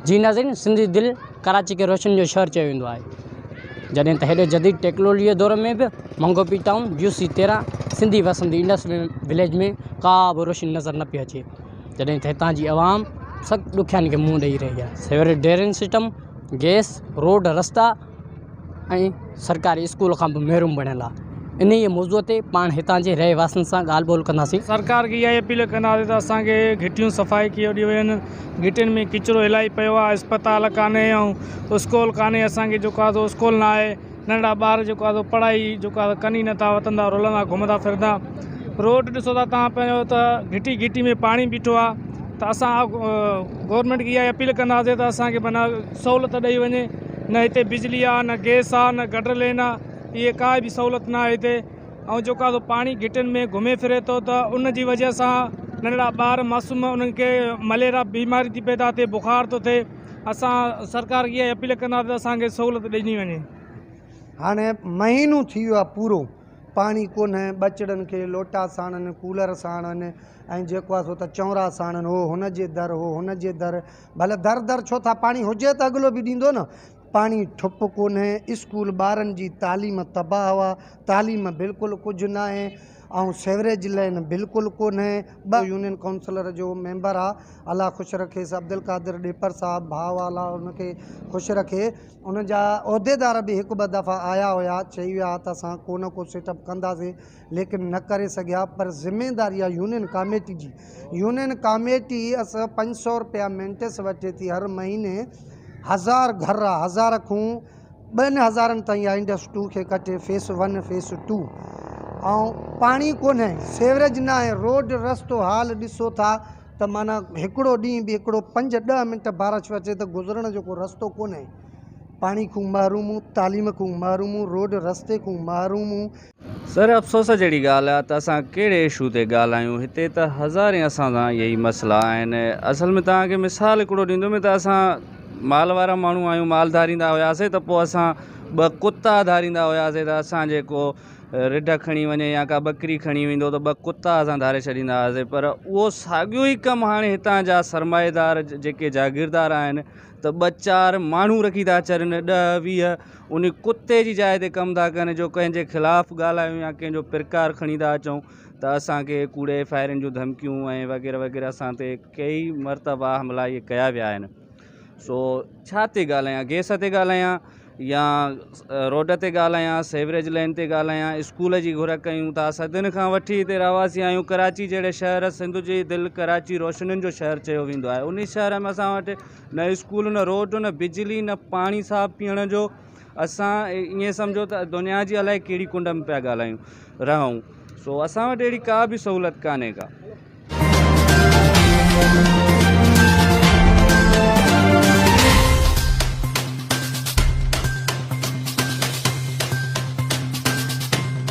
जी नाज़रीन, सिंधी दिल कराची के रोशन जो शहर चयो वेंदो आहे। जॾहिं त हेॾे जदीद टेक्नोलॉजी दौर में बि मंगोपी टाउन GC13 सिंधी वसंदी इंडस्ट्रियल विलेज में का बि रोशनी नज़र न पई अचे। जॾहिं त हितां जी आवाम सख़्तु ॾुखियानी खे मुंहुं ॾेई रही आहे। Sewerage drainage system, gas, road, रस्ता ऐं सरकारी स्कूल खां बि महरूम बणियल आहे। इन ई मौज़ूअ ते पाण हितां जे रहवासियुनि सां ॻाल्हि ॿोल कंदासीं। सरकार खे इहा अपील कंदासीं त असांखे घिटियूं सफ़ाई कयो ॾियूं वञनि। घिटियुनि में किचिरो इलाही पियो आहे, अस्पताल कान्हे ऐं स्कूल कान्हे। असांखे जेको आहे स्कूल न आहे, नंढा ॿार जेको आहे पढ़ाई जेको आहे कनि नथा, वतंदा रुलंदा घुमंदा फिरंदा। रोड ॾिसो था तव्हां पंहिंजो त घिटी घिटी में पाणी बीठो आहे। त असां गवर्नमेंट खे इहा अपील कंदासीं त असांखे माना सहूलियत ॾेई वञे। न हिते बिजली आहे, न गैस आहे, न गटर लेन आहे, इहे का बि सहूलियत न आहे हिते। ऐं जेको आहे पाणी घिटियुनि में घुमे फिरे थो त उन जी वजह सां नंढड़ा ॿार मासूम उन्हनि खे मलेरिया बीमारी थी पैदा थिए, बुखार थो थिए। असां सरकार खे इहा अपील कंदासीं त असांखे सहूलियत ॾिनी वञे। हाणे महीनो थी वियो आहे पूरो, पाणी कोन्हे। ॿचिड़नि खे लोटा साणनि, कूलर साणनि ऐं जेको आहे सो त चौरा साणनि। हो हुन जे दर, हो हुन जे दर। भले दर दर छो था, पाणी हुजे त अॻिलो बि ॾींदो न। पाणी ठुप कोन्हे। स्कूल ॿारनि जी तालीम तबाह आहे, तालीम बिल्कुलु कुझु न आहे। ऐं सेवरेज लाइन बिल्कुलु कोन्हे। ॿ यूनियन काउंसिलर जो मेंबर आहे, अलाह ख़ुशि रखेसि, अब्दुल कादिर ॾेपर साहब, भाउ वाला, उनखे ख़ुशि रखे। उन जा उहिदेदार बि हिकु ॿ दफ़ा आया हुया, चई विया त असां को न को सेटअप कंदासीं, लेकिन न करे सघिया। पर ज़िमेदारी आहे यूनियन कमेटी जी। यूनियन कमेटी असां 500 रुपया मेंटेस वठे थी हर महीने। 1000 घर आहे, 1000 खां 2000 ताईं आहे इंडस 2 खे कटे, फेस 1 फेस 2। ऐं पाणी कोन्हे, सेवरेज न आहे, रोड रस्तो हाल ॾिसो था त माना हिकिड़ो ॾींहुं बि हिकिड़ो 5-10 मिंट बारिश अचे त गुज़रण जेको रस्तो कोन्हे। पाणी खां महरूम, तालीम खां महरूम, रोड रस्ते खां महरूम। सर, अफ़सोस जहिड़ी ॻाल्हि आहे त असां कहिड़े इशू ते ॻाल्हायूं। हिते त हज़ारे असां सां इहे ई मसइला आहिनि। असल में तव्हांखे मिसाल हिकिड़ो ॾींदुमि त असां माल वारा माण्हू आहियूं, माल धारींदा हुआसीं त पोइ असां 2 कुता धारींदा हुआसीं। त असां जेको रिढ खणी वञे या का बकरी खणी वेंदो त 2 कुता असां धारे छॾींदा हुआसीं। पर उहो साॻियो ई कमु हाणे हितां जा सरमाएदार जेके जागीरदार आहिनि त 2-4 माण्हू रखी था अचनि, 10-20 उन कुते जी जाइ ते कमु था कनि। जो कंहिंजे ख़िलाफ़ु ॻाल्हायूं या कंहिंजो प्रकार खणी था अचूं त असांखे कूड़े फायरिंग जूं धमकियूं ऐं वग़ैरह वग़ैरह असां ते कई मरतबा हमला इहे कया विया आहिनि। सो छा ते ॻाल्हायां, गैस ते ॻाल्हायां या रोड ते ॻाल्हायां, सेवरेज लाइन ते ॻाल्हायां, स्कूल जी घुर कयूं था। सदियुनि खां वठी हिते रहवासी आहियूं। कराची जहिड़े शहर, सिंध जी दिलि कराची रोशनियुनि जो शहर चयो वेंदो आहे। उन शहर में असां वटि न स्कूल, न रोड, न बिजली, न पाणी साफ़ु पीअण जो। असां ईअं सम्झो त दुनिया जी अलाए कहिड़ी कुंड में पिया ॻाल्हायूं रहूं। सो असां वटि अहिड़ी का बि सहूलियत कान्हे का।